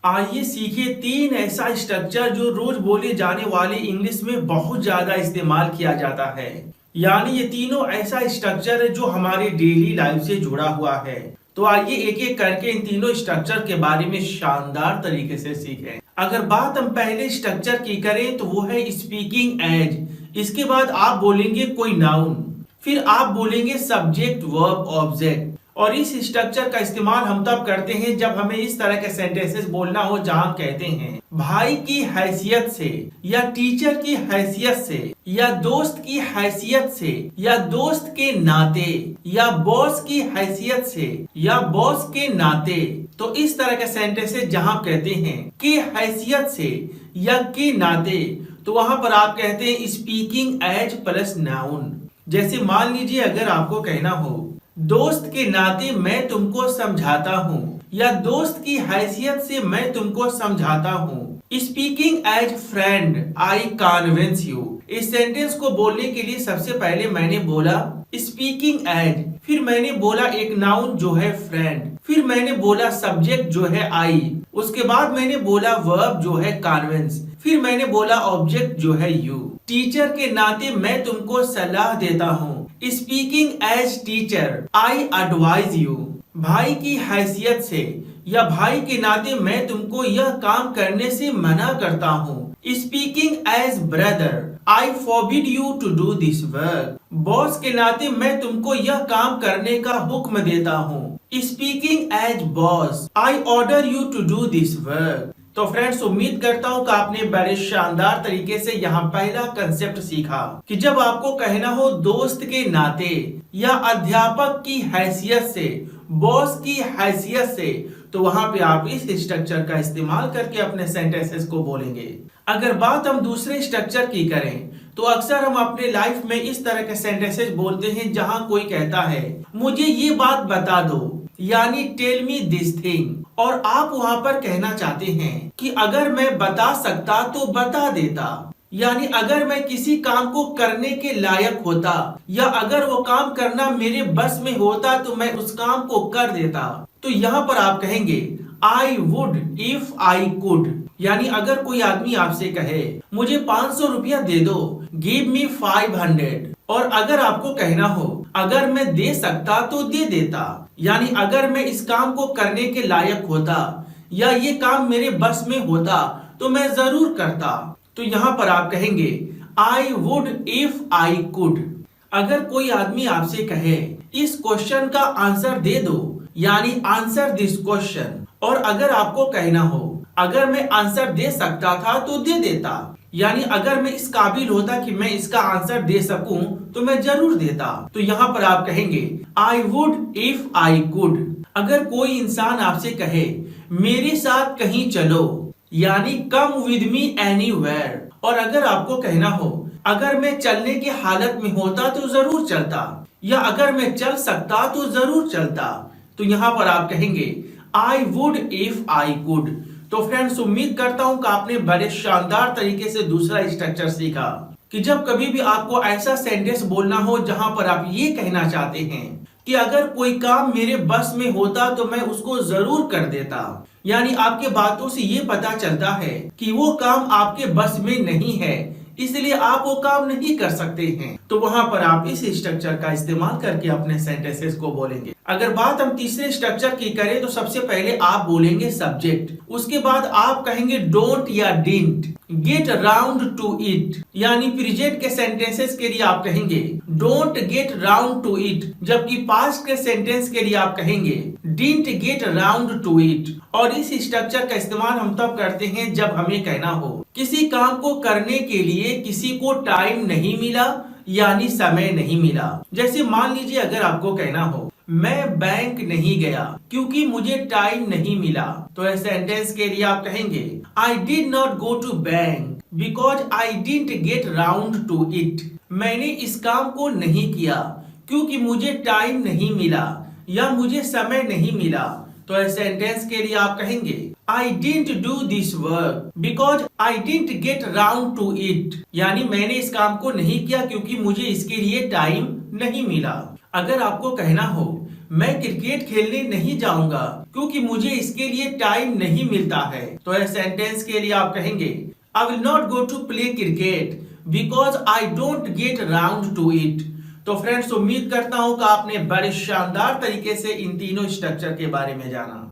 आइए सीखे तीन ऐसा स्ट्रक्चर जो रोज बोले जाने वाले इंग्लिश में बहुत ज्यादा इस्तेमाल किया जाता है। यानी ये तीनों ऐसा स्ट्रक्चर है जो हमारे डेली लाइफ से जुड़ा हुआ है। तो आइए एक एक करके इन तीनों स्ट्रक्चर के बारे में शानदार तरीके से सीखें। अगर बात हम पहले स्ट्रक्चर की करें तो वो है स्पीकिंग एज। इसके बाद आप बोलेंगे कोई नाउन, फिर आप बोलेंगे सब्जेक्ट वर्ब ऑब्जेक्ट। और इस स्ट्रक्चर का इस्तेमाल हम तब करते हैं जब हमें इस तरह के सेंटेंसेस बोलना हो जहां कहते हैं भाई की हैसियत से, या टीचर की हैसियत से, या दोस्त की हैसियत से, या दोस्त के नाते, या बॉस की हैसियत से, या बॉस के नाते। तो इस तरह के सेंटेंसेस जहां कहते हैं के हैसियत से या के नाते, तो वहां पर आप कहते हैं स्पीकिंग एज प्लस नाउन। जैसे मान लीजिए अगर आपको कहना हो दोस्त के नाते मैं तुमको समझाता हूँ, या दोस्त की हैसियत से मैं तुमको समझाता हूँ। Speaking as friend I convince you. इस सेंटेंस को बोलने के लिए सबसे पहले मैंने बोला स्पीकिंग एज, फिर मैंने बोला एक नाउन जो है फ्रेंड, फिर मैंने बोला सब्जेक्ट जो है आई, उसके बाद मैंने बोला वर्ब जो है कन्विंस, फिर मैंने बोला ऑब्जेक्ट जो है यू। टीचर के नाते मैं तुमको सलाह देता हूँ। Speaking as teacher I advise you. भाई की हैसियत से या भाई के नाते मैं तुमको यह काम करने से मना करता हूँ। Speaking as brother I forbid you to do this work. Boss के नाते मैं तुमको यह काम करने का हुक्म देता हूँ। Speaking as boss I order you to do this work. तो फ्रेंड्स, उम्मीद करता हूँ कि आपने बड़े शानदार तरीके से यहाँ पहला कंसेप्ट सीखा कि जब आपको कहना हो दोस्त के नाते, या अध्यापक की हैसियत से, बॉस की हैसियत से, तो वहां पे आप इस स्ट्रक्चर का इस्तेमाल करके अपने सेंटेंसेस को बोलेंगे। अगर बात हम दूसरे स्ट्रक्चर की करें तो अक्सर हम अपने लाइफ में इस तरह के सेंटेंसेस बोलते हैं जहां कोई कहता है मुझे ये बात बता दो, यानी टेल मी दिस थिंग। और आप वहां पर कहना चाहते हैं कि अगर मैं बता सकता तो बता देता, यानी अगर मैं किसी काम को करने के लायक होता, या अगर वो काम करना मेरे बस में होता तो मैं उस काम को कर देता। तो यहाँ पर आप कहेंगे I would if I could. यानी अगर कोई आदमी आपसे कहे मुझे 500 रुपया दे दो, गिव मी 500। और अगर आपको कहना हो अगर मैं दे सकता तो दे देता, यानी अगर मैं इस काम को करने के लायक होता, या ये काम मेरे बस में होता तो मैं जरूर करता। तो यहाँ पर आप कहेंगे I would if I could. अगर कोई आदमी आपसे कहे इस क्वेश्चन का आंसर दे दो, यानी आंसर दिस क्वेश्चन। और अगर आपको कहना हो अगर मैं आंसर दे सकता था तो दे देता, यानी अगर मैं इस काबिल होता कि मैं इसका आंसर दे सकूं तो मैं जरूर देता। तो यहाँ पर आप कहेंगे I would if I could. अगर कोई इंसान आपसे कहे मेरे साथ कहीं चलो, यानी कम विद मी एनीवेयर। और अगर आपको कहना हो अगर मैं चलने की हालत में होता तो जरूर चलता, या अगर मैं चल सकता तो जरूर चलता। तो यहाँ पर आप कहेंगे I would if I could. तो फ्रेंड्स, उम्मीद करता हूँ कि आपने बड़े शानदार तरीके से दूसरा स्ट्रक्चर सीखा कि जब कभी भी आपको ऐसा सेंटेंस बोलना हो जहां पर आप ये कहना चाहते हैं कि अगर कोई काम मेरे बस में होता तो मैं उसको जरूर कर देता, यानी आपके बातों से ये पता चलता है कि वो काम आपके बस में नहीं है, इसलिए आप वो काम नहीं कर सकते हैं। तो वहां पर आप इस स्ट्रक्चर का इस्तेमाल करके अपने सेंटेंसेस को बोलेंगे। अगर बात हम तीसरे स्ट्रक्चर की करें तो सबसे पहले आप बोलेंगे सब्जेक्ट, उसके बाद आप कहेंगे डोंट या didn't, get round to it. यानी प्रेजेंट के सेंटेंसेस के लिए आप कहेंगे don't get round to it, जबकि पास्ट के सेंटेंस के लिए आप कहेंगे didn't get round to it. और इस स्ट्रक्चर का इस्तेमाल हम तब करते हैं जब हमें कहना हो किसी काम को करने के लिए किसी को टाइम नहीं मिला, यानी समय नहीं मिला। जैसे मान लीजिए अगर आपको कहना हो मैं बैंक नहीं गया क्योंकि मुझे टाइम नहीं मिला, तो इस सेंटेंस के लिए आप कहेंगे I did not go to bank because I didn't get round to it. मैंने इस काम को नहीं किया क्योंकि मुझे टाइम नहीं मिला या मुझे समय नहीं मिला। तो इस सेंटेंस के लिए आप कहेंगे I didn't do this work because I didn't get round to it. यानी मैंने इस काम को नहीं किया क्योंकि मुझे इसके लिए टाइम नहीं मिला। अगर आपको कहना हो मैं क्रिकेट खेलने नहीं जाऊंगा क्योंकि मुझे इसके लिए टाइम नहीं मिलता है। तो इस सेंटेंस के लिए आप कहेंगे I will not go to play cricket because I don't get around to it. तो फ्रेंड्स, उम्मीद करता हूं कि आपने बड़े शानदार तरीके से इन तीनों स्ट्रक्चर के बारे में जाना।